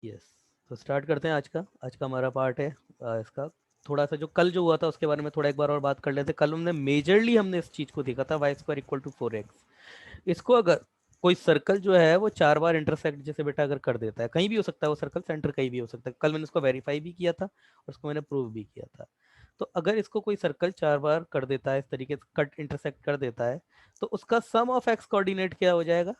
Yes, तो start करते हैं आज का हमारा पार्ट है इसका। थोड़ा सा जो कल जो हुआ था उसके बारे में थोड़ा एक बार और बात कर लेते हैं। कल हमने इस चीज को देखा था, Y square equal to 4x। इसको अगर कोई सर्कल जो है वो 4 बार इंटरसेक्ट जैसे बेटा अगर कर देता है, कहीं भी हो सकता है वो सर्कल, सेंटर कहीं भी हो सकता है। कल मैंने उसको वेरीफाई भी किया था और उसको मैंने प्रूव भी किया था। तो अगर इसको कोई सर्कल 4 बार कर देता है, इस तरीके से कट इंटरसेक्ट कर देता है, तो उसका सम ऑफ एक्स कोऑर्डिनेट क्या हो जाएगा?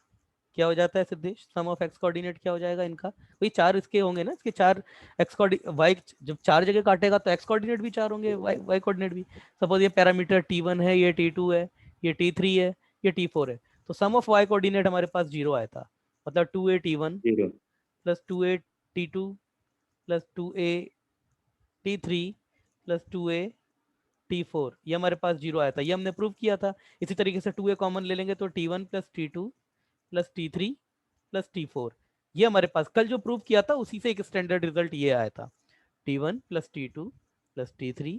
क्या हो जाता है सिद्धेश? सम ऑफ एक्स कोऑर्डिनेट क्या हो जाएगा इनका? वही 4 इसके होंगे ना, इसके 4 एक्स कोऑर्डिनेट, वाई जब 4 जगह काटेगा तो एक्स कोऑर्डिनेट भी 4 होंगे, वाई कोऑर्डिनेट भी। सपोज ये पैरामीटर t1 है, ये t2 है, ये t3 है, ये t4 है। तो सम ऑफ वाई कोऑर्डिनेट हमारे पास 0 आया था, मतलब 2a t1 zero. Plus 2a t2 plus 2a t3 plus 2a t4, ये हमारे पास 0 आया था, ये हमने प्रूव किया था। इसी तरीके से 2a कॉमन ले लेंगे तो t1 plus t2 plus t3 plus t4, ये हमारे पास कल जो प्रूव किया था उसी से एक स्टैंडर्ड रिजल्ट ये आया था, t1 plus t2 plus t3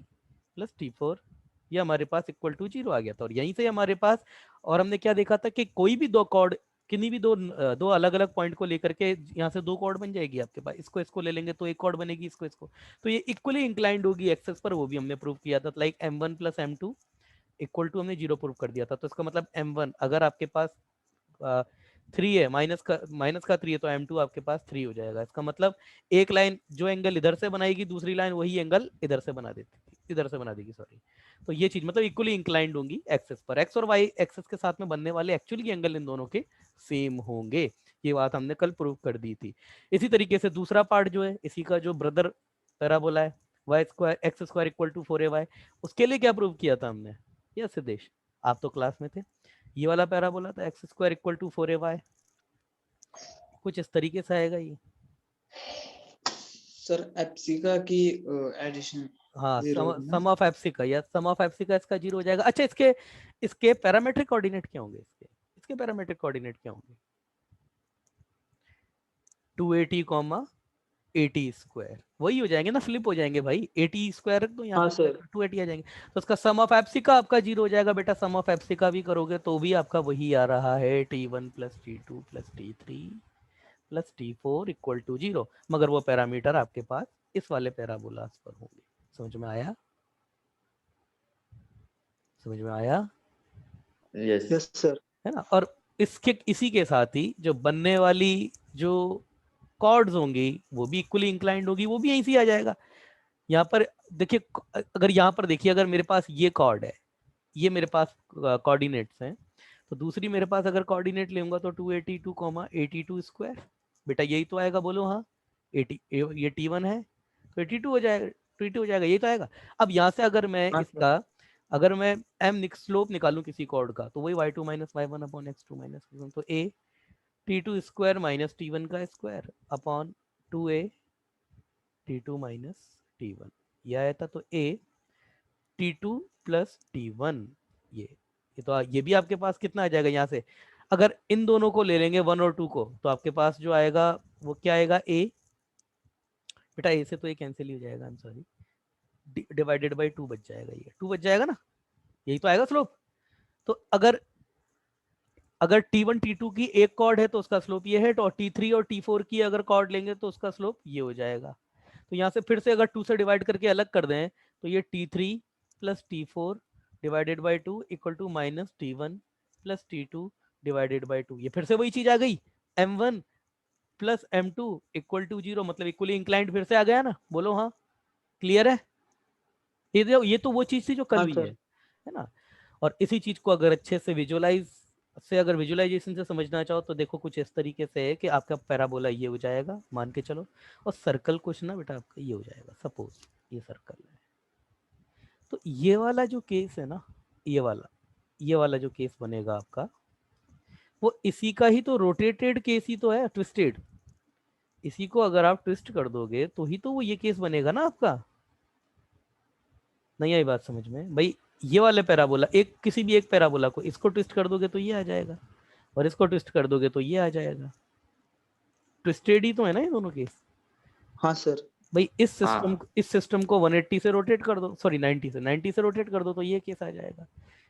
plus t4, ये हमारे पास इक्वल टू 0 आ गया था। और यहीं से हमारे पास, और हमने क्या देखा था कि कोई भी दो कॉर्ड, किन्हीं भी दो अलग अलग पॉइंट को लेकर के यहाँ से 2 कॉर्ड बन जाएगी आपके पास। इसको इसको ले लेंगे तो एक कॉर्ड बनेगी, इसको इसको, तो ये इक्वली इंक्लाइंड होगी एक्सेस पर, वो भी हमने प्रूव किया था। Like m1 plus m2 equal to, हमने 0 प्रूव कर दिया था। तो इसका मतलब m1 अगर आपके पास 3 है, माइनस का 3 है, तो m2 आपके पास 3 हो जाएगा। इसका मतलब एक लाइन जो एंगल इधर से बनाएगी, दूसरी लाइन वही एंगल इधर से बना देती, इधर से बना देगी, सॉरी। तो ये चीज मतलब इक्वली इंक्लाइंड होंगी एक्सेस पर। एक्स और वाई एक्सेस के साथ में बनने वाले एक्चुअली एंगल इन दोनों के सेम होंगे, ये बात हमने कल प्रूव कर दी थी। इसी तरीके से दूसरा पार्ट जो है इसी का, जो ब्रदर पैराबोला है, y square x square equal to 4ay, उसके लिए क्या प्रूव किया था हमने? यस सिद्धेश, आप तो क्लास में थे। ये वाला पैराबोला था x square equal to 4ay, कुछ इस तरीके से आएगा ये। सर एप्सिका की एडिशन हाँ, जीरो होगी ना? सम ऑफ एप्सिका, या सम ऑफ एप्सिका इसका 0 हो जाएगा। अच्छा, इसके इसके पैरामेट्रिक कोऑर्डिनेट क्या होंगे? इसके पैरामेट्रिक कोऑर्डिनेट क्या होंगे? 280 कॉमा 80 स्क्वायर, वही हो जाएंगे ना, फ्लिप हो जाएंगे भाई। 80 स्क्वायर तो यहाँ हाँ पे सर। 280 आ जाएंगे। तो उसका सम ऑफ एप्सिका आपका 0 हो जाएगा बेटा। सम ऑफ एप्सिका भी करोगे तो भी आपका वही आ रहा है, t1 plus t2 plus t3 plus t4 equal to 0, मगर वो पैरामीटर आपके पास इस वाले पैराबोलास पर होंगे। समझ में आया? समझ में आया? यस। Yes sir. है ना? और इसके इसी के साथ ही जो बनने वाली जो कॉर्ड्स होंगी वो भी इक्वली इंक्लाइंड होगी, वो भी यहीं से आ जाएगा। यहाँ पर देखिए, अगर यहाँ पर देखिए, अगर मेरे पास ये कॉर्ड है, ये मेरे पास कोऑर्डिनेट्स हैं, तो दूसरी मेरे पास अगर कोऑर्डिनेट लूंगा तो 282 कॉमा 82 स्क्वायर, बेटा यही तो आएगा, बोलो हाँ। 80, ये t1 है तो 82 हो जाएगा, 22 हो जाएगा, यही तो आएगा। अब यहाँ से अगर मैं हाँ सर। इसका, अगर मैं m स्लोप निकालूं किसी कॉर्ड का, तो वही y2 minus y1 upon x2 minus x1, तो a t2 square minus t1 का square upon 2a t2 minus t1, ये आया था। तो a t2 प्लस t1, ये तो ये भी आपके पास कितना आ जाएगा यहाँ से? अगर इन दोनों को ले लेंगे 1 और 2 को, तो आपके पास जो आएगा वो क्या आएगा? a, बेटा a से तो ये कैंसिल ही हो जाएगा, I am sorry, divided by 2 बच जाएगा, ये 2 बच जाएगा ना, यही तो आएगा स्लोप। तो अगर अगर t1 t2 की एक कॉर्ड है तो उसका स्लोप ये है, और t3 और t4 की अगर कॉर्ड लेंगे तो उसका स्लोप ये हो जाएगा। तो यहाँ से फिर से अगर 2 से डिवाइड करके अलग कर दें, तो ये t3 plus t4 divided by 2 equal to minus t1 plus t2 divided by 2, ये फिर से वही चीज आ गई, m1 plus m2 equal to 0, मतलब इक्वली इंक्लाइंड फिर से आ गया ना, बोलो हाँ। क्लियर है? ये तो वो चीज थी जो कल हाँ हुई सर। है ना? और इसी चीज को अगर अच्छे से अगर विजुअलाइजेशन से समझना चाहो तो देखो कुछ इस तरीके से है कि आपका पैराबोला ये हो जाएगा, मान के चलो, और सर्कल कुछ ना बेटा आपका ये हो जाएगा, सपोज ये सर्कल है। तो ये वाला जो केस है ना, ये वाला जो केस बनेगा आपका, वो इसी का ही तो रोटेटेड केस ही तो है, ट्विस्टेड। इसी को अगर आप ट्विस्ट कर दोगे तो ही तो वो ये केस बनेगा ना आपका। नहीं आई बात समझ में भाई? ये वाले पैराबोला, एक किसी भी एक पैराबोला को इसको ट्विस्ट कर दोगे तो ये आ जाएगा, और इसको ट्विस्ट कर दोगे तो ये आ जाएगा। ट्विस्टेड ही तो है ना ये दोनों केस। हाँ सर। भाई हाँ। इस सिस्टम को 180 से रोटेट कर दो, सॉरी 90 से रोटेट कर दो तो ये केस आ जाएगा,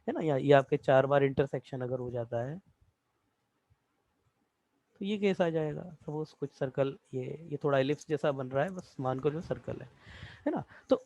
है ना? ये आपके 4 बार इंटरसेक्शन अगर हो जाता है तो ये केस आ जाएगा। सपोज कुछ सर्कल, ये थोड़ा एलिप्स जैसा बन रहा है, बस मान को जो सर्कल है ना। तो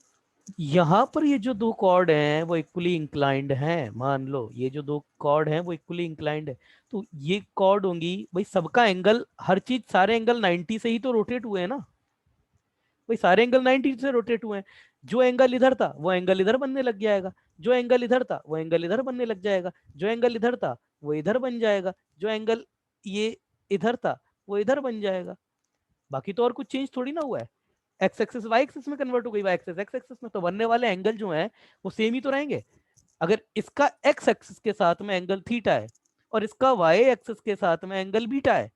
यहाँ पर ये जो दो कॉर्ड हैं वो इक्वली इंक्लाइंड हैं, मान लो ये जो दो कॉर्ड हैं वो इक्वली इंक्लाइंड है। तो ये कॉर्ड होंगी भाई, सबका एंगल, हर चीज, सारे एंगल 90 से ही तो रोटेट हुए हैं ना भाई, सारे एंगल 90 से रोटेट हुए हैं। जो एंगल इधर था वो एंगल इधर बनने लग जाएगा, जो एंगल इधर था वो एंगल इधर बनने लग जाएगा, जो एंगल इधर था वो इधर बन जाएगा, जो एंगल ये इधर था वो इधर बन जाएगा। बाकी तो और कुछ चेंज थोड़ी ना हुआ है। एक्स एक्सिस वाई एक्सिस में कन्वर्ट हो गई, वाई एक्सिस एक्स एक्सिस में, तो बनने वाले एंगल जो हैं वो सेम ही तो रहेंगे। अगर इसका एक्स एक्सिस के साथ में एंगल थीटा है और इसका वाई एक्सिस के साथ में एंगल बीटा है,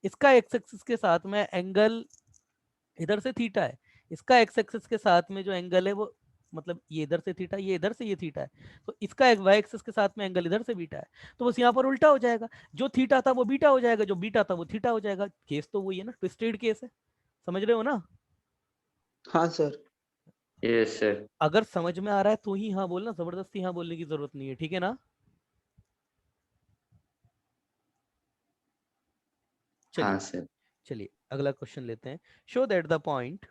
इसका एक्स एक्सिस के साथ में एंगल इधर से थीटा है, इसका एक्स एक्सिस के साथ में जो एंगल है वो, मतलब ये इधर से थीटा, ये इधर से ये थीटा है, तो इसका एक वाई एक्सिस के साथ में एंगल इधर से बीटा है, तो बस यहाँ पर उल्टा हो जाएगा, जो थीटा था वो बीटा हो जाएगा, जो बीटा था वो थीटा हो जाएगा। केस तो वही है ना, ट्विस्टेड केस है, समझ रहे हो ना। हाँ सर। Yes sir. अगर समझ में आ रहा है तो ही हाँ बोलना, जबरदस्ती हाँ बोलने की जरूरत नहीं है, ठीक है ना। चलिए हाँ सर। चलिए अगला क्वेश्चन लेते हैं। Show that the point,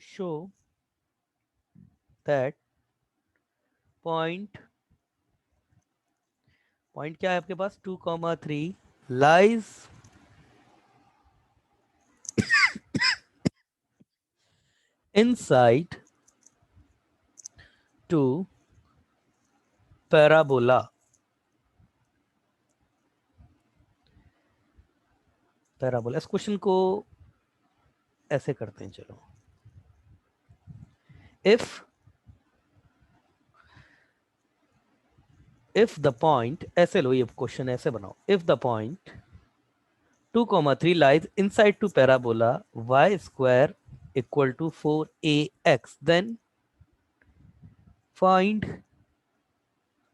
show that point, point क्या है आपके पास, 2,3 lies inside to parabola, parabola. इस क्वेश्चन को ऐसे करते हैं, चलो, इफ द पॉइंट, ऐसे लो, ये क्वेश्चन ऐसे बनाओ, if the point 2,3 lies inside to parabola y square equal to 4ax, then find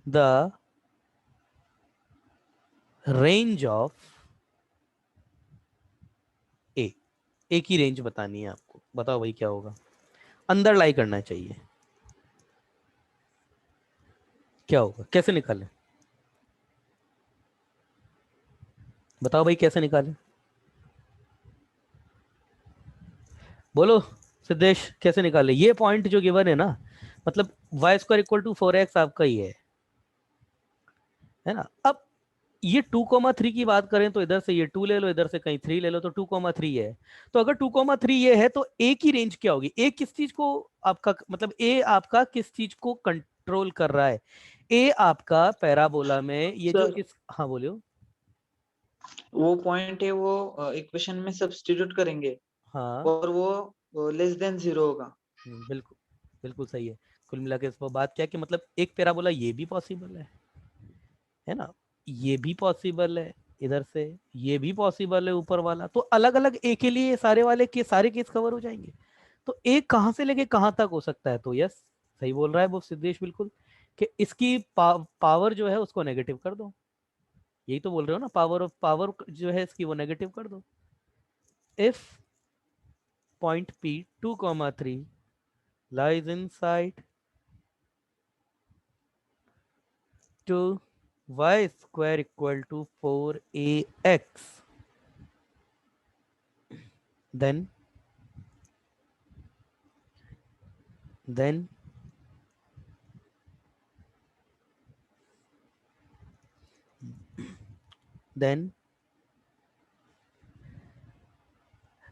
the range of a की रेंज बतानी है आपको, बताओ भाई क्या होगा, अंदर लाई करना चाहिए, क्या होगा, कैसे निकालें, बताओ भाई कैसे निकालें, बोलो सिद्धेश, कैसे निकाले। ये पॉइंट जो गिवन है ना, मतलब Y square equal to 4x आपका ही है ना। अब ये 2,3 की बात करें तो इधर से ये 2 ले लो, इधर से कहीं 3 ले लो, तो 2,3 है। तो अगर 2,3 ये है तो ए की रेंज क्या होगी, ए किस चीज को आपका, मतलब ए आपका किस चीज को कंट्रोल कर रहा है, ए आपका पैराबोला में ये जो सर इस, हाँ बोलियो। वो पॉइंट है, वो इक्वेशन में सब्स्टिट्यूट करेंगे हाँ और वो लेस देन 0 होगा। बिल्कुल बिल्कुल सही है। कुल मिला के इस पर बात क्या है कि मतलब एक पैराबोला ये भी पॉसिबल है ना, ये भी पॉसिबल है, इधर से ये भी पॉसिबल है ऊपर वाला, तो अलग अलग ए के लिए सारे वाले के सारे केस कवर हो जाएंगे। तो ए कहां से लेके कहां तक हो सकता है, तो यस सही बोल रहा है वो सिद्धेश बिल्कुल, कि इसकी पावर जो है उसको नेगेटिव कर दो, यही तो बोल रहे हो ना, पावर ऑफ पावर जो है इसकी वो नेगेटिव कर दो। If point P 2,3 lies inside to y square equal to 4ax, then then then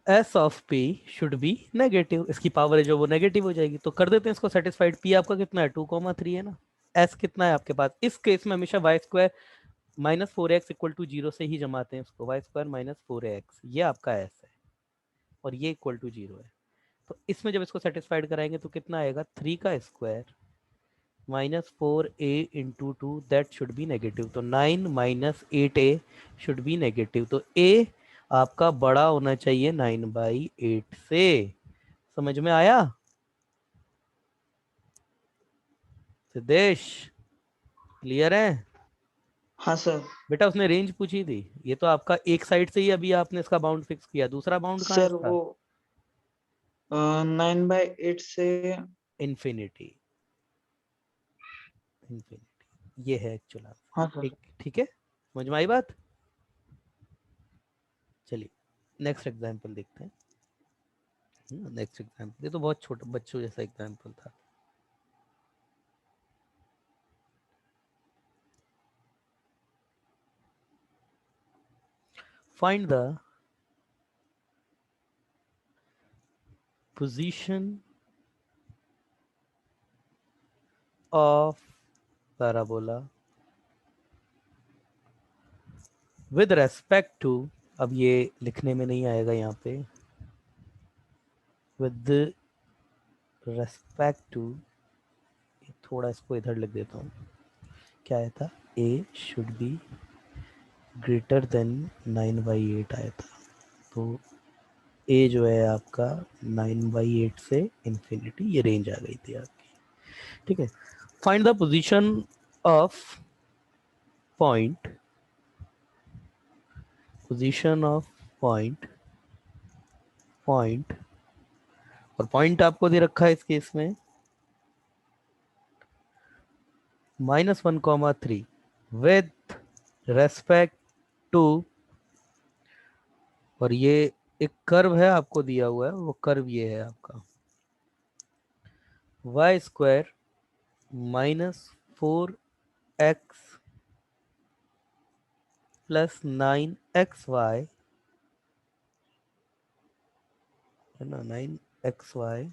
S of P should be negative, इसकी पावर है जो वो नेगेटिव हो जाएगी, तो कर देते हैं इसको सेटिस्फाइड। पी आपका कितना है 2,3 है ना, एस कितना है आपके पास, इस केस में हमेशा y square minus 4x equal to 0 से ही जमाते हैं उसको, वाई स्क्वायर माइनस 4x ये आपका एस है और ये इक्वल टू 0 है। तो इसमें जब इसको सेटिस्फाइड कराएंगे तो कितना आएगा, 3 का square minus 4a into 2 that should be negative, तो 9 minus 8a should be negative, तो a आपका बड़ा होना चाहिए 9/8 से। समझ में आया सिद्धेश, क्लियर है। हाँ सर। बेटा उसने रेंज पूछी थी, ये तो आपका एक साइड से ही अभी आपने इसका बाउंड फिक्स किया, दूसरा बाउंड कहाँ है सर इसका, वो 9/8 से इन्फिनिटी, इन्फिनिटी ये है एक्चुअल हाँ आंसर। सर। ठीक ठीक है, समझ में आई बात। नेक्स्ट एग्जाम्पल देखते हैं। नेक्स्ट एग्जाम्पल, ये तो बहुत छोटा बच्चों जैसा एग्जाम्पल था। Find the position of parabola with respect to, अब ये लिखने में नहीं आएगा यहाँ पे, with respect to, थोड़ा इसको इधर लिख देता हूँ, क्या आया था, a should be greater than 9/8 आया था। तो a जो है आपका 9/8 से इंफिनिटी, ये रेंज आ गई थी आपकी, ठीक है। Find the position of point, position of point, point, और पॉइंट आपको दे रखा है इस केस में -1, 3 विथ रेस्पेक्ट टू, और ये एक कर्व है आपको दिया हुआ है, वो कर्व ये है आपका y² -4x + 9xy, है ना, 9xy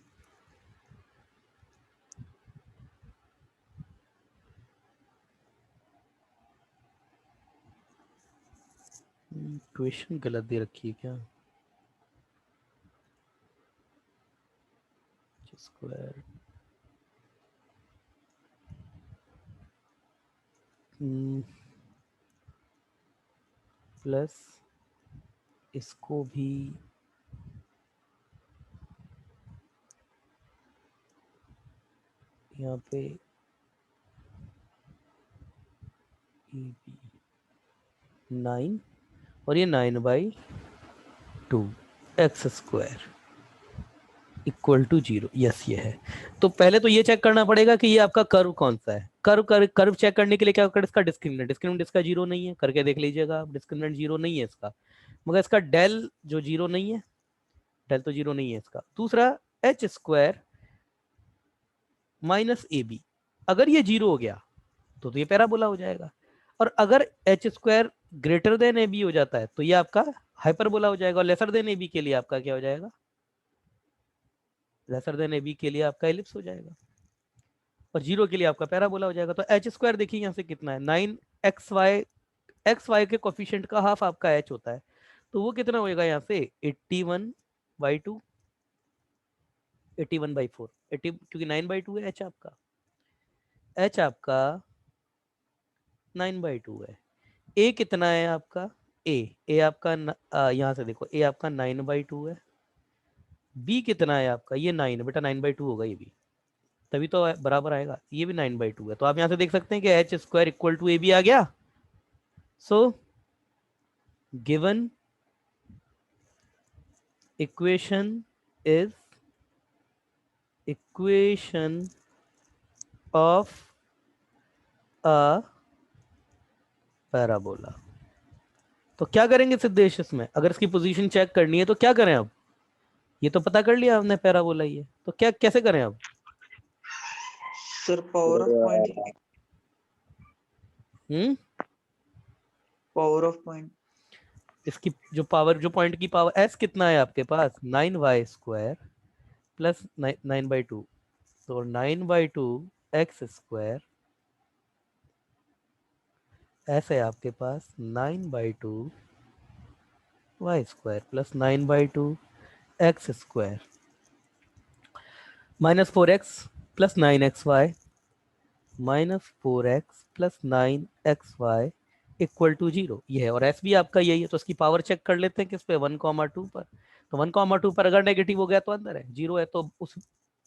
इक्वेशन गलत दे रखी है क्या, स्क्वायर प्लस इसको भी यहाँ पे 9 और ये 9/2 x² = 0, यस ये है। तो पहले तो ये चेक करना पड़ेगा कि ये आपका कर्व कौन सा है। कर्व चेक करने के लिए क्या कर, इसका डिस्क्रिमिनेंट इसका 0 नहीं है, करके देख लीजिएगा आप, डिस्क्रिमिनेंट 0 नहीं है इसका, मगर इसका डेल जो 0 नहीं है, डेल तो 0 नहीं है इसका। दूसरा h² - ab, अगर ये 0 हो गया तो ये पैराबोला हो जाएगा, और अगर h² ग्रेटर देन ab हो जाता है तो ये आपका हाइपरबोला हो जाएगा, और लेसर देन ab के लिए आपका क्या हो जाएगा, लेसर देन ab के लिए आपका एलिप्स हो जाएगा, और 0 के लिए आपका पैराबोला हो जाएगा। तो h² देखिए यहाँ से कितना है, 9xy, xy के कोफिशिएंट का हाफ आपका h होता है, तो वो कितना होएगा यहाँ से 81/2, 81/4, 80, क्योंकि 9/2 है h आपका, h आपका 9/2 है। a कितना है आपका, a आपका यहाँ से देखो, a आपका 9/2 है, b कितना है आपका, ये 9 बेटा, 9/2 होगा ये भी, तभी तो बराबर आएगा, ये भी 9/2 है। तो आप यहाँ से देख सकते हैं कि h² = ab आ गया। So given equation is equation of a parabola. तो क्या करेंगे सिद्धेश इसमें, अगर इसकी पोजीशन चेक करनी है तो क्या करें अब, ये तो पता कर लिया हमने पैराबोला ही है, तो क्या कैसे करें अब, sir power of point, power of point, इसकी जो पावर, जो पॉइंट की पावर s कितना है आपके पास, 9y² + 9/2, तो 9/2 x² s है आपके पास 9/2 y² + 9/2 x² -4x + 9xy -4x + 9xy = 0, ये है, और s भी आपका यही है। तो इसकी पावर चेक कर लेते हैं किस पे, 1,2 पर। तो 1,2 पर अगर नेगेटिव हो गया तो अंदर है, 0 है तो उस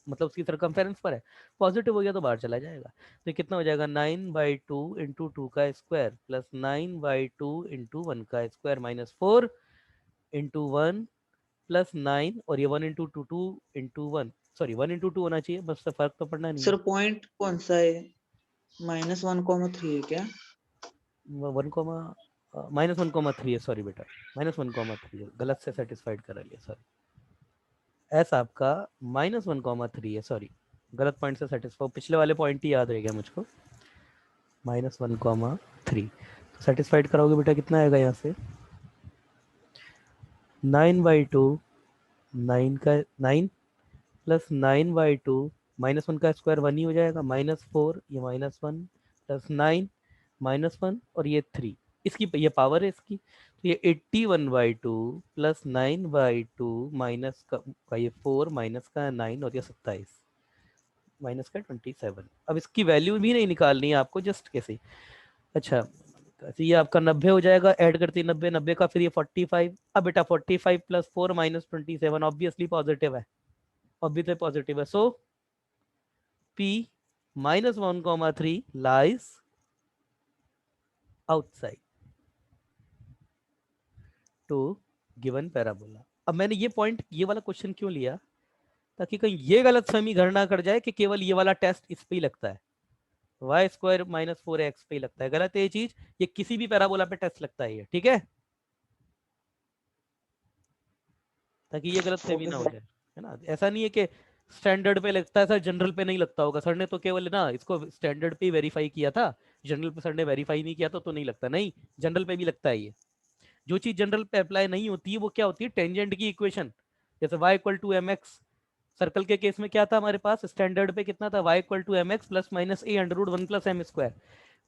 मतलब उसकी सरकमफेरेंस पर है, पॉजिटिव हो गया तो बाहर चला जाएगा। तो कितना हो जाएगा, 9/2 × 2 का स्क्वायर + 9/2 × 1 का स्क्वायर -4 × 1 + 9, और ये 1 × 2 2 × 1, सॉरी 1 × 2 होना चाहिए, बस फर्क तो पड़ना नहीं सर है। पॉइंट कौन सा है, -1,3 है क्या, 1, -1,3 है, सॉरी बेटा, -1,3 गलत से सेटिस्फाइड करा लिया, सॉरी। एस आपका -1,3 है, सॉरी गलत पॉइंट से सेटिस्फाई, पिछले वाले पॉइंट ही याद रह गया मुझको। -1,3 सेटिस्फाइड कराओगे बेटा, कितना आएगा यहाँ से? 9/2, 9 का 9 प्लस 9/2 -1 का स्क्वायर 1 ही हो जाएगा, -4 ये -1 प्लस 9 -1 और ये 3, इसकी ये पावर है इसकी, तो ये 81/2 प्लस 9/2 माइनस का ये 4 माइनस का 9 और ये 27 माइनस का 27। अब इसकी वैल्यू भी नहीं निकालनी है आपको, जस्ट कैसे। अच्छा, तो ये आपका 90 हो जाएगा, ऐड करते 90 90 का, फिर ये 45। अब बेटा 45 प्लस 4 माइनस 27 ऑब्वियसली पॉजिटिव है, ऑब्वियसली पॉजिटिव है। सो P -1,3 lies outside to given parabola। अब मैंने ये पॉइंट, ये वाला क्वेश्चन क्यों लिया, ताकि कहीं ये गलत फहमी घर ना कर जाए कि केवल ये वाला टेस्ट इस पे ही लगता है, y² - 4x पे ही लगता है। गलत है ये चीज, ये किसी भी पैराबोला पे टेस्ट लगता है ये, ठीक है, ताकि ये गलत फहमी ओके ना हो सर। जाए, है ना। ऐसा नहीं है कि स्टैंडर्ड पे लगता है सर, जनरल पे नहीं लगता होगा, सर ने तो केवल ना इसको स्टैंडर्ड पे वेरीफाई किया था, जनरल पे सर ने वेरीफाई नहीं किया तो नहीं लगता, नहीं, जनरल पे भी लगता है ये। जो चीज जनरल पे अप्लाई नहीं होती है वो क्या होती है, टेंजेंट की इक्वेशन, जैसे y = mx, सर्कल के केस में क्या था हमारे पास, स्टैंडर्ड पे कितना था, y = mx plus minus a √1 + m²।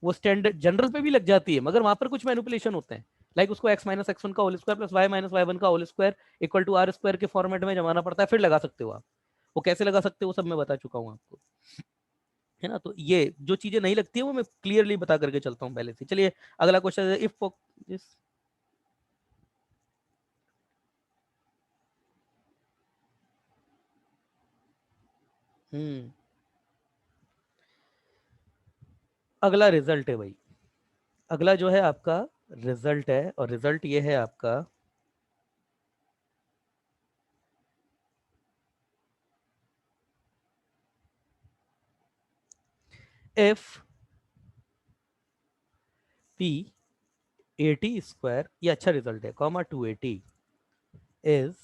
वो स्टैंडर्ड जनरल पे भी लग जाती है, मगर वहां पर कुछ मैनिपुलेशन होते हैं, लाइक उसको x - x1 का whole square plus y - y1 का whole square equal to r² के फॉर्मेट में जमाना पड़ता है, फिर लगा सकते हो आप। वो कैसे लगा सकते हो वो सब मैं बता चुका हूँ आपको, है ना। तो ये जो चीजें नहीं लगती है वो मैं क्लियरली बता करके चलता हूँ पहले से। चलिए अगला क्वेश्चन है, इफ दिस अगला रिजल्ट है भाई, अगला जो है आपका रिजल्ट है, और रिजल्ट ये है आपका इफ p 80², ये अच्छा रिजल्ट है, comma 280 is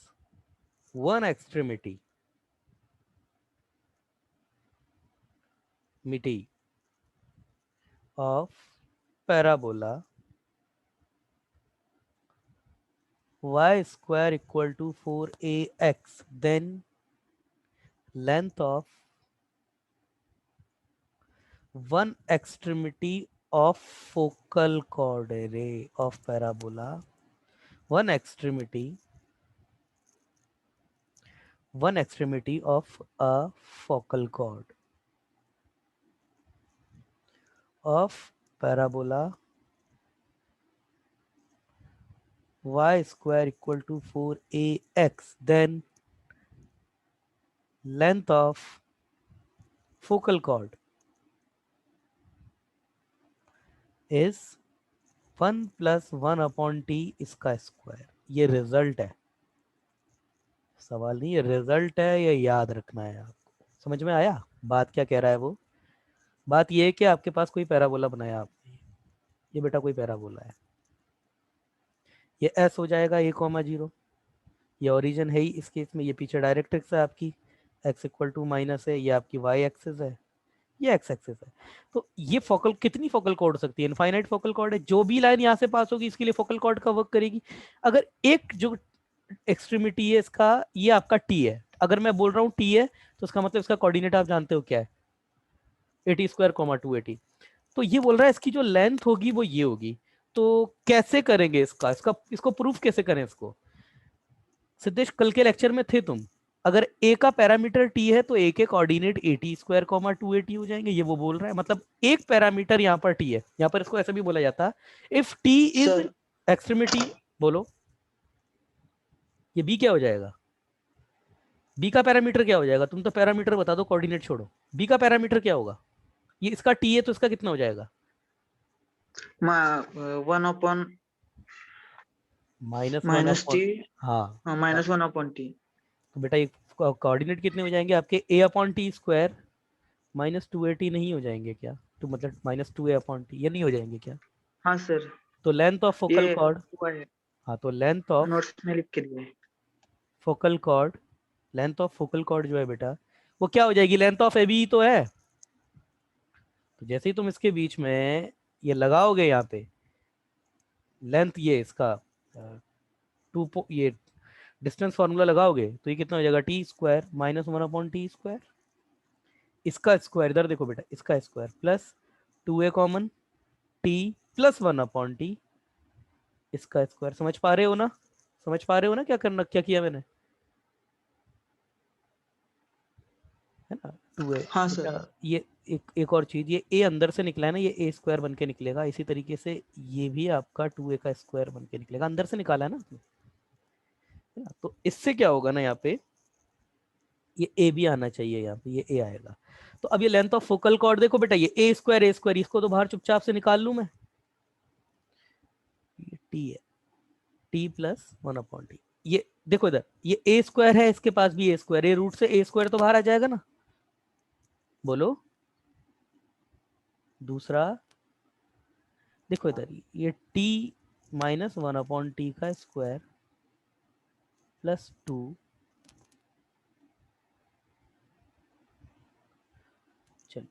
one extremity of parabola y² = 4ax, then length of one extremity of focal chord array of parabola, one extremity of a focal chord of parabola y² = 4ax, then length of focal chord is 1 + 1/t इसका square. ये result है, सवाल नहीं, ये result है, ये याद रखना है आपको। समझ में आया बात क्या कह रहा है वो? बात ये है कि आपके पास कोई पैराबोला बनाया आपने, ये बेटा कोई पैराबोला है, ये एस हो जाएगा a,0, ये ओरिजिन है ही इस केस में, ये पीछे डायरेक्ट्रिक्स है आपकी, x = माइनस है, ये आपकी y एक्सिस है, ये x एक्सिस है। तो ये फोकल कितनी फोकल कॉर्ड हो सकती है, इनफाइनाइट फोकल कॉर्ड है, जो भी लाइन यहाँ से पास होगी इसके लिए फोकल कॉर्ड का वर्क करेगी। अगर एक जो एक्सट्रीमिटी है इसका, ये आपका t है, अगर मैं बोल रहा हूँ t है तो इसका मतलब इसका कोऑर्डिनेट आप जानते हो क्या है, 80², 280। तो ये बोल रहा है इसकी जो लेंथ होगी वो ये होगी। तो कैसे करेंगे इसको प्रूफ कैसे करें इसको? सिद्धेश कल के लेक्चर में थे तुम, अगर a का पैरामीटर t है तो a के कोऑर्डिनेट 80², 280 हो जाएंगे, ये वो बोल रहा है। मतलब एक पैरामीटर यहाँ पर t है, यहाँ पर इसको ऐसे भी बोला जाता है, if t is sir extremity, बोलो ये b क्या हो जाएगा, b का पैरामीटर क्या हो जाएगा, तुम तो पैरामीटर बता दो, कोऑर्डिनेट छोड़ो, b का पैरामीटर क्या होगा, ये इसका t है तो इसका कितना हो जाएगा, 1/, -1/, -t, हाँ -1/t। तो बेटा ये कोऑर्डिनेट कितने हो जाएंगे आपके, a/t² -280 नहीं हो जाएंगे क्या, तो मतलब -2a/t ये नहीं हो जाएंगे क्या? हाँ सर। तो लेंथ ऑफ फोकल ये कॉर्ड, हुआ है, हाँ तो लेंथ ऑफ नोट्स में लिख के दिया है। Focal cord, length of focal cord जो है बेटा वो क्या हो जाएगी, लेंथ ऑफ एबी तो है। तो जैसे ही तुम इसके बीच में ये लगाओगे यहाँ पे लेंथ, ये इसका ये डिस्टेंस फार्मूला लगाओगे तो ये कितना हो जाएगा, टी स्क्वायर माइनस 1/t²। इसका स्क्वायर इधर देखो बेटा, इसका square plus 2a common t plus 1/t, इसका स्क्वायर। समझ पा रहे हो ना, समझ पा रहे हो ना क्या करना, क्या किया मैंने, है ना। 2a हाँ बेटा, सर। ये एक और चीज, ये a अंदर से निकला है ना, ये a स्क्वायर बन के निकलेगा। इसी तरीके से ये भी आपका 2a का स्क्वायर बन के निकलेगा, अंदर से निकाला है ना आपने, है ना। तो इससे क्या होगा ना, यहाँ पे ये a भी आना चाहिए, यहाँ पे ये a आएगा। तो अब ये लेंथ ऑफ फोकल कॉर्ड देखो बेटा, ये a स्क्वायर इसको तो बाहर चुपचाप से निकाल लूं मैं, ये t है, t प्लस 1/t। ये देखो इधर ये a स्क्वायर है, इसके पास भी a स्क्वायर, ये रूट से a स्क्वायर तो बाहर आ जाएगा ना, बोलो। दूसरा देखो इधर ये t माइनस 1/t का स्क्वायर प्लस 2, चलो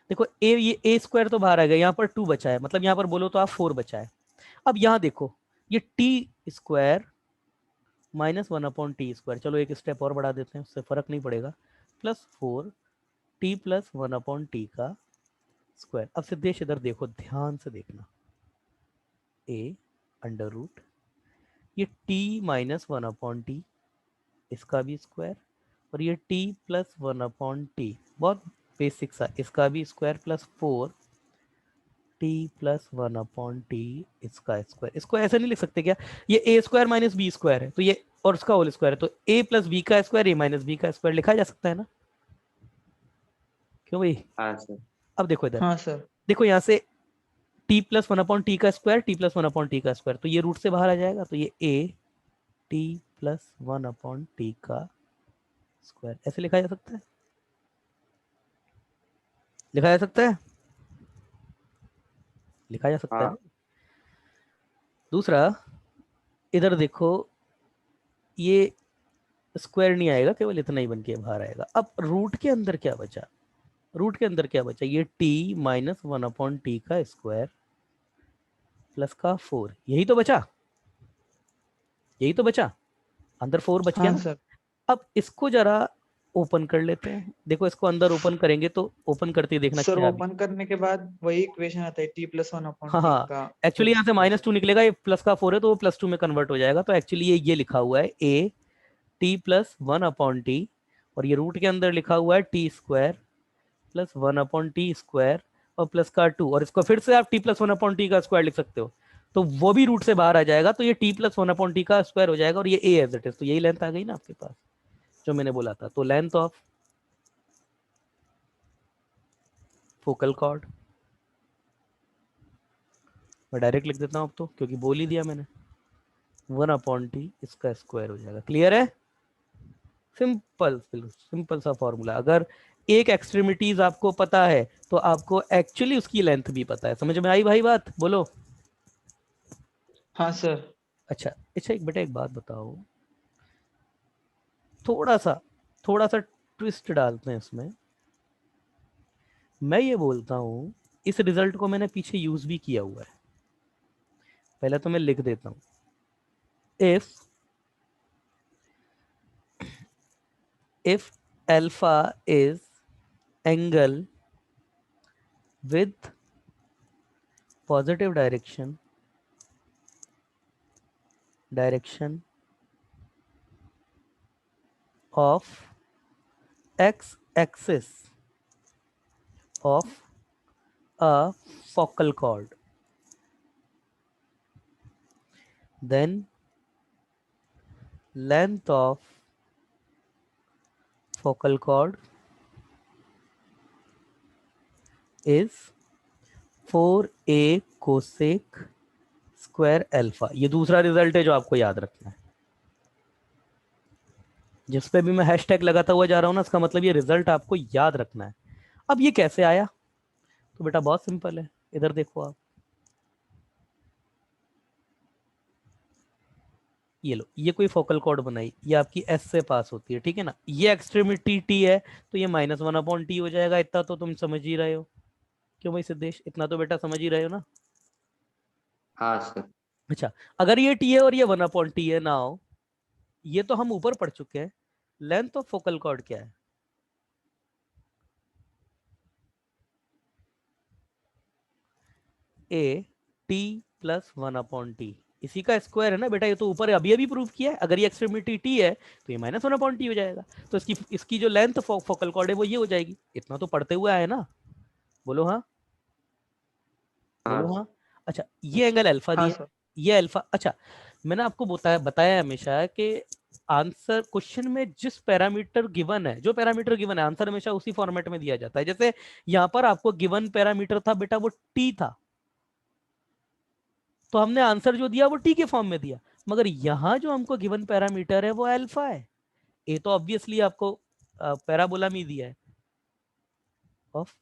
देखो ये a स्क्वायर तो बाहर आ गया, यहाँ पर 2 बचा है, मतलब यहाँ पर बोलो तो आप 4 बचा है। अब यहाँ देखो ये t स्क्वायर माइनस 1/t², चलो एक स्टेप और बढ़ा देते हैं, उससे फर्क नहीं पड़ेगा, प्लस 4t प्लस 1/t का स्क्वायर। अब सिद्धेश इधर देखो, ध्यान से देखना, a अंडर रूट ये t माइनस 1/t, इसका भी स्क्वायर, और ये t प्लस 1/t, बहुत बेसिक सा, इसका भी square plus 4t plus 1/t इसका स्क्वायर। इसको ऐसे नहीं लिख सकते क्या, ये a square minus b square है, तो ये और उसका होल स्क्वायर है, तो a प्लस बी का स्क्वायर a माइनस बी का स्क्वायर लिखा जा सकता है ना, क्यों भाई। हाँ सर। अब देखो इधर, हाँ सर। देखो यहाँ से t प्लस 1/t का स्क्वायर, t प्लस 1/t का स्क्वायर, तो ये रूट से बाहर आ जाएगा, तो ये a t प्लस 1/t का स्क्वायर ऐसे लिखा जा सकता है, लिखा जा सकता है, लिखा जा सकता है हाँ ना। दूसरा इधर देखो, ये स्क्वायर नहीं आएगा, केवल इतना ही बन के बाहर आएगा। अब रूट के अंदर क्या बचा, रूट के अंदर क्या बचा, ये t माइनस 1/t का स्क्वायर प्लस का 4, यही तो बचा, यही तो बचा, अंदर 4 बच गया हाँ ना। सर। अब इसको जरा ओपन कर लेते हैं, देखो इसको अंदर ओपन करेंगे तो ओपन करते ही देखना सर क्या। ओपन करने के बाद वही इक्वेशन आता है t प्लस 1/t हाँ हाँ, का एक्चुअली होल यहाँ से स्क्वायर। -2 निकलेगा, ये प्लस का 4 है तो वो +2 में कन्वर्ट हो जाएगा, तो एक्चुअली ये लिखा हुआ है a t प्लस 1/t, और ये रूट के अंदर लिखा हुआ है t square plus 1/t square और प्लस का 2, और इसको फिर से आप t प्लस 1/t का स्क्वायर लिख सकते हो, तो वो भी रूट से बाहर आ जाएगा, तो ये t प्लस 1/t का स्क्वायर हो जाएगा, और ये a एज इट इज, तो यही लेंथ आ गई ना आपके पास जो मैंने बोला था। तो लेंथ ऑफ फोकल कॉर्ड, मैं डायरेक्ट लिख देता हूँ अब तो, क्योंकि बोल ही दिया मैंने, 1/t इसका स्क्वायर हो जाएगा। क्लियर है, सिंपल सिंपल सा फॉर्मूला। अगर एक एक्सट्रीमिटीज आपको पता है तो आपको एक्चुअली उसकी लेंथ भी पता है। समझ में आई भाई बात, बोलो। हाँ सर। अच्छा अच्छा, एक बेटा एक बात बताओ, थोड़ा सा ट्विस्ट डालते हैं इसमें। मैं ये बोलता हूँ, इस रिजल्ट को मैंने पीछे यूज भी किया हुआ है, पहले तो मैं लिख देता हूँ। if alpha is angle with positive direction of x axis of a focal chord, then length of focal chord is 4a cosec square alpha. ये दूसरा रिजल्ट है जो आपको याद रखना है, जिस पे भी मैं हैशटैग लगाता हुआ जा रहा हूँ ना, इसका मतलब ये रिजल्ट आपको याद रखना है। अब ये कैसे आया, तो बेटा बहुत सिंपल है, इधर देखो आप, ये लो, ये कोई फोकल कॉर्ड बनाई, ये आपकी एस से पास होती है, ठीक है ना, ये एक्सट्रीमिटी टी है, तो ये -1/t हो जाएगा। इतना तो तुम समझ ही रहे हो, क्यों भाई सिद्धेश, इतना तो बेटा समझ ही रहे हो ना। हाँ सर। अच्छा, अगर ये टी है और ये 1/t है, नाउ ये तो हम ऊपर पढ़ चुके हैं, लेंथ ऑफ फोकल कॉर्ड क्या है? ए टी प्लस 1/t, इसी का स्क्वायर है ना बेटा, ये तो ऊपर अभी अभी प्रूव किया है। अगर ये एक्सट्रीमिटी टी है तो ये -1/t हो जाएगा, तो इसकी जो लेंथ फोकल कॉर्ड है वो ये हो जाएगी। इतना तो पढ़ते हुए आए ना, बोलो हाँ, हाँ बोलो हाँ। अच्छा, ये एंगल अल्फा हाँ दिया, सर। ये अल्फा। अच्छा, मैंने आपको बताया हमेशा कि आंसर क्वेश्चन में जिस पैरामीटर गिवन है, जो पैरामीटर गिवन है, आंसर हमेशा उसी फॉर्मेट में दिया जाता है। जैसे यहाँ पर आपको गिवन पैरामीटर था बेटा, वो टी था, तो हमने आंसर जो दिया वो टी के फॉर्म में दिया। मगर यहाँ जो हमको गिवन पैरामीटर है वो अल्फा है। ए तो ऑब्वियसली आपको पैराबोला में ही दिया है ऑफ,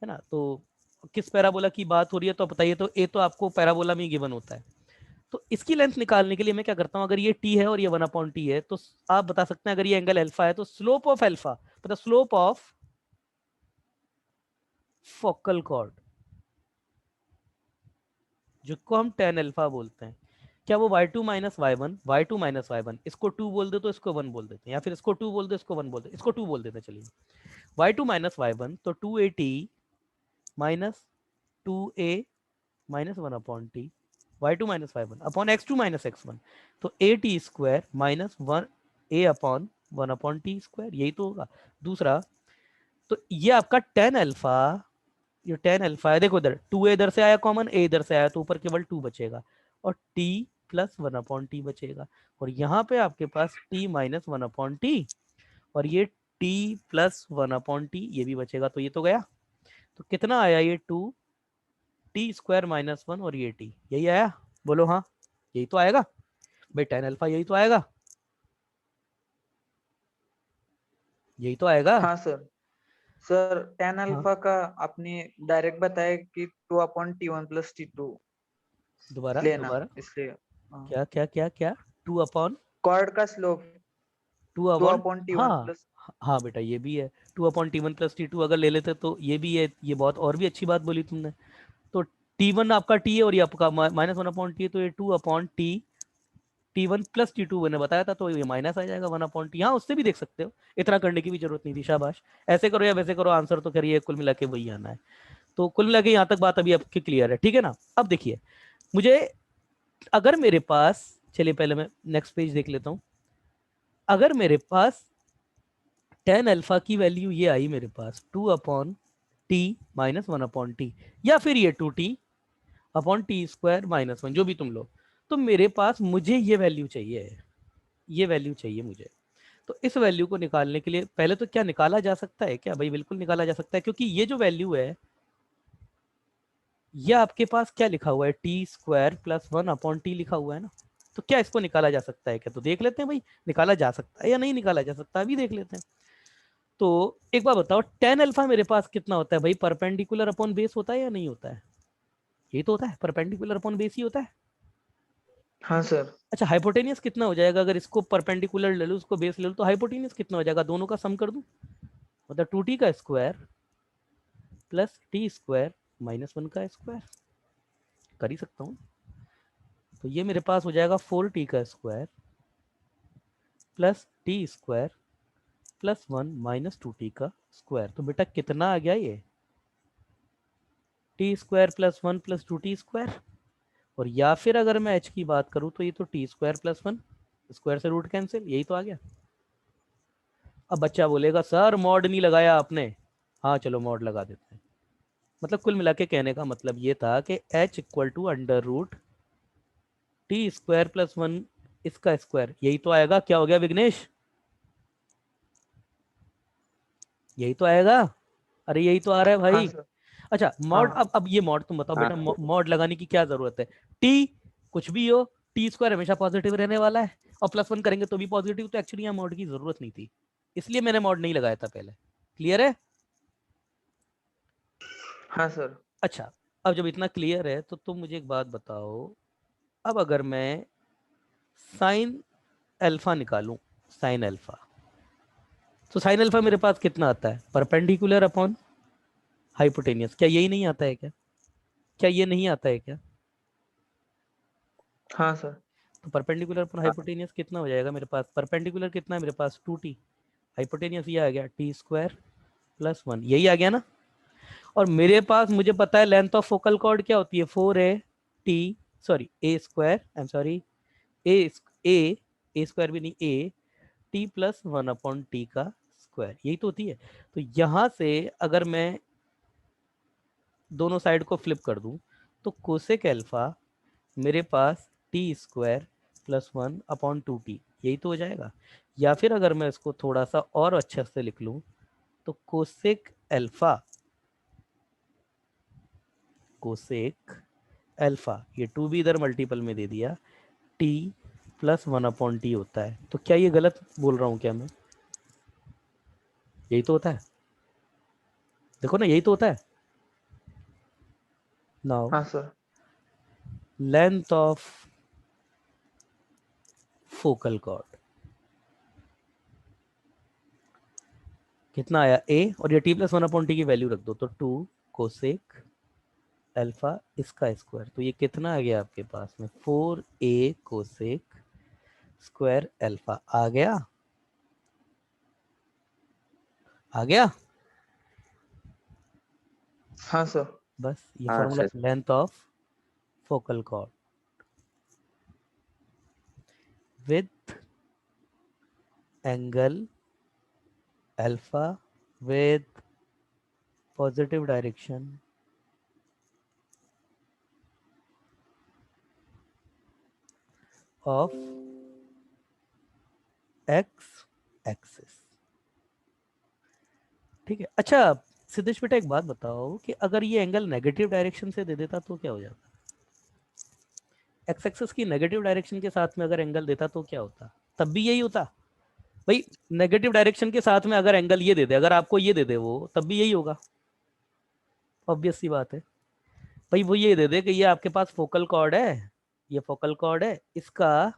है ना, तो किस पैराबोला की बात हो रही है तो बताइए, तो ए तो आपको पैराबोला में ही गिवन होता है। तो इसकी लेंथ निकालने के लिए मैं क्या करता हूं, अगर ये टी है और ये 1/t है, तो आप बता सकते हैं अगर ये एंगल अल्फा है तो स्लोप ऑफ अल्फा, मतलब स्लोप ऑफ फोकल कॉर्ड, जिसको हम tan अल्फा बोलते हैं, क्या वो y2 minus y1, y2 minus y1, इसको 2 बोल दे तो इसको 1 बोल देते हैं, या फिर इसको 2 बोल दे इसको 1 बोल दे, इसको 2 बोल देते हैं, चलिए y2 माइनस y1, तो 2at minus 2a minus 1/t, y2 minus y1 upon x2 minus x1, तो at square minus 1a upon 1/t square, यही तो होगा। दूसरा, तो ये आपका tan अल्फा, ये tan अल्फा है, देखो इधर 2a इधर से आया कॉमन, a इधर से आया, तो ऊपर केवल 2 बचेगा, और t प्लस 1/t बचेगा, और यहाँ पे आपके पास t माइनस 1/t, और ये t प्लस 1/t ये भी बचेगा, तो ये तो गया। तो कितना आया ये 2t स्क्वायर माइनस 1 और ये t, यही आया, बोलो हाँ, यही तो आएगा भाई, tan अल्फा यही तो आएगा, यही तो आएगा। हाँ सर। सर tan हाँ, अल्फा का आपने डायरेक्ट बताया कि 2/t1 प्लस t2 दोबारा लेना, दोबारा, इसलिए क्या क्या क्या क्या, 2 अपॉन कॉर्ड का स्लोप 2 अपॉन, 2/t1 हाँ प्लस। हाँ बेटा ये भी है, 2/t1 प्लस t2 अगर ले लेते तो ये भी है, ये बहुत और भी अच्छी बात बोली तुमने। तो t1 आपका t है और ये आपका -1/t है, तो ये 2/t, t1 प्लस t2 मैंने बताया था, तो ये माइनस आ जाएगा 1/t। हाँ, उससे भी देख सकते हो, इतना करने की भी जरूरत नहीं थी, शाबाश। ऐसे करो या वैसे करो, आंसर तो करिए, कुल मिला के वही आना है। तो कुल मिला के यहाँ तक बात अभी आपकी क्लियर है, ठीक है ना। अब देखिए, मुझे अगर मेरे पास, चलिए पहले मैं नेक्स्ट पेज देख लेता हूँ। अगर मेरे पास tan अल्फा की वैल्यू ये आई मेरे पास 2/t माइनस 1/t, या फिर ये 2t/t स्क्वायर माइनस 1, जो भी तुम लो, तो मेरे पास मुझे ये वैल्यू चाहिए, ये वैल्यू चाहिए मुझे। तो इस वैल्यू को निकालने के लिए पहले तो क्या निकाला जा सकता है क्या भाई, बिल्कुल निकाला जा सकता है, क्योंकि ये जो वैल्यू है, ये आपके पास क्या लिखा हुआ है, टी स्क्वायर प्लस 1/t लिखा हुआ है ना। तो क्या इसको निकाला जा सकता है क्या, तो देख लेते हैं भाई, निकाला जा सकता है या नहीं निकाला जा सकता, अभी देख लेते हैं। तो एक बार बताओ, tan अल्फा मेरे पास कितना होता है भाई, परपेंडिकुलर अपॉन बेस होता है या नहीं होता है, यही तो होता है, परपेंडिकुलर अपॉन बेस ही होता है। हाँ सर। अच्छा, हाइपोटेनियस कितना हो जाएगा, अगर इसको परपेंडिकुलर ले लो, उसको बेस ले लो, तो हाइपोटेनियस कितना हो जाएगा, दोनों का सम कर दूं, मतलब 2t का square plus T square minus 1 का स्क्वायर, कर ही सकता हूँ। तो ये मेरे पास हो जाएगा 4t का square plus T square plus 1 minus 2t का स्क्वायर, तो बेटा कितना आ गया ये, T square plus 1 plus 2t square. और या फिर अगर मैं h की बात करूं तो ये तो टी स्क्वायर प्लस 1, स्क्वायर से रूट कैंसिल, यही तो आ गया। अब बच्चा बोलेगा सर मॉड नहीं लगाया आपने, हाँ चलो मॉड लगा देते हैं। मतलब कुल मिला के कहने का मतलब ये था कि h equal to under root t square plus 1 इसका स्क्वायर, यही तो आएगा। क्या हो गया विघ्नेश, यही तो आएगा, अरे यही तो आ रहा है हाँ भाई। सर। अच्छा मॉड, हाँ अब ये मॉड तुम बताओ हाँ बेटा, सर। मॉड लगाने की क्या जरूरत है, टी कुछ भी हो, टी स्क्वायर हमेशा पॉजिटिव रहने वाला है, और प्लस 1 करेंगे तो भी पॉजिटिव, तो एक्चुअली यहाँ मॉड की जरूरत नहीं थी, इसलिए मैंने मॉड नहीं लगाया था पहले। क्लियर है। हाँ सर। अच्छा, अब जब इतना क्लियर है तो तुम मुझे एक बात बताओ, अब अगर मैं साइन अल्फा निकालूं, साइन अल्फा, तो साइन अल्फा मेरे पास कितना आता है, परपेंडिकुलर अपॉन हाइपोटेनियस। क्या यही नहीं आता है क्या, क्या ये नहीं आता है क्या? हाँ सर। तो परपेंडिकुलर अपॉन हाइपोटेनियस कितना हो जाएगा मेरे पास, परपेंडिकुलर कितना है मेरे पास 2t, हाइपोटेनियस ये आ गया t² + 1, यही आ गया ना। और मेरे पास मुझे पता है लेंथ ऑफ फोकल कॉर्ड क्या होती है, 4a sorry a², I am sorry, a² भी नहीं, a t + 1/t का स्क्वायर, यही तो होती है। तो यहां से अगर मैं दोनों साइड को फ्लिप कर दूं तो कोसेक अल्फा मेरे पास t² + 1/2t, यही तो हो जाएगा। या फिर अगर मैं इसको थोड़ा सा और अच्छे से लिख लूं तो कोसेक अल्फा, ये 2 भी इधर मल्टीपल में दे दिया, t + 1/t होता है। तो क्या ये गलत बोल रहा हूं क्या मैं, यही तो होता है, देखो ना यही तो होता है। नाउ हाँ sir. Length of focal cord कितना आया a, और ये t + 1/t की वैल्यू रख दो तो 2 कोसेक अल्फा इसका स्क्वायर, तो ये कितना आ गया आपके पास में, 4a कोसेक स्क्वायर अल्फा आ गया, आ गया। हाँ सर। बस ये हाँ formula, sir. Length of focal cord with angle alpha with positive direction of x axis। ठीक है। अच्छा सिद्धेश बेटा एक बात बताओ कि अगर ये एंगल नेगेटिव डायरेक्शन से दे देता तो क्या हो जाता, एक्स एक्सिस की नेगेटिव डायरेक्शन के साथ में अगर एंगल देता तो क्या होता, तब भी यही होता भाई। नेगेटिव डायरेक्शन के साथ में अगर एंगल ये दे दे, अगर आपको ये दे दे वो, तब भी यही होगा, ऑब्वियस सी बात है भाई। वो ये दे दे कि ये आपके पास फोकल कॉर्ड है, ये फोकल कॉर्ड है, इसका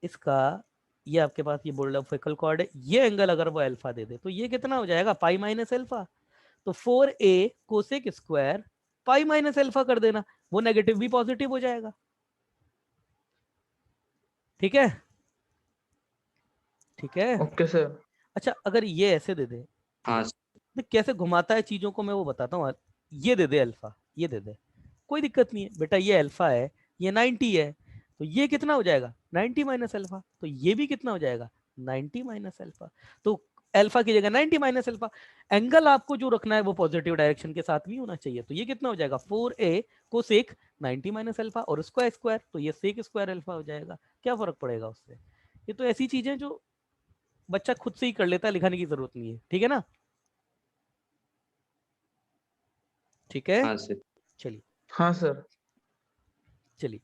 इसका ये आपके पास ये बोल्ड फोकल कॉर्ड है, ये एंगल अगर वो अल्फा दे दे तो ये कितना हो जाएगा, पाई माइनस अल्फा। तो 4a cosec square pi minus alpha कर देना, वो नेगेटिव भी पॉजिटिव हो जाएगा। ठीक है, ठीक है। Okay sir. अच्छा अगर ये ऐसे दे दे, हाँ तो कैसे घुमाता है चीजों को मैं वो बताता हूँ। ये दे दे अल्फा, ये दे दे, कोई दिक्कत नहीं है बेटा, ये अल्फा है, ये 90 है, तो ये कितना हो जाएगा 90 माइनस अल्फा, तो ये भी कितना हो जाएगा 90 माइनस अल्फा। तो अल्फा की जगह 90 माइनस अल्फा, एंगल आपको जो रखना है वो पॉजिटिव डायरेक्शन के साथ भी होना चाहिए। तो ये कितना हो जाएगा 4a कोसेक 90 माइनस अल्फा, और उसका स्क्वायर तो ये सेक स्क्वायर अल्फा हो जाएगा। क्या फर्क पड़ेगा उससे, ये तो ऐसी चीजें जो बच्चा खुद से ही कर लेता है, लिखाने की जरूरत नहीं है। ठीक है ना, ठीक है, हाँ सर। चलिए हाँ सर। चलिए।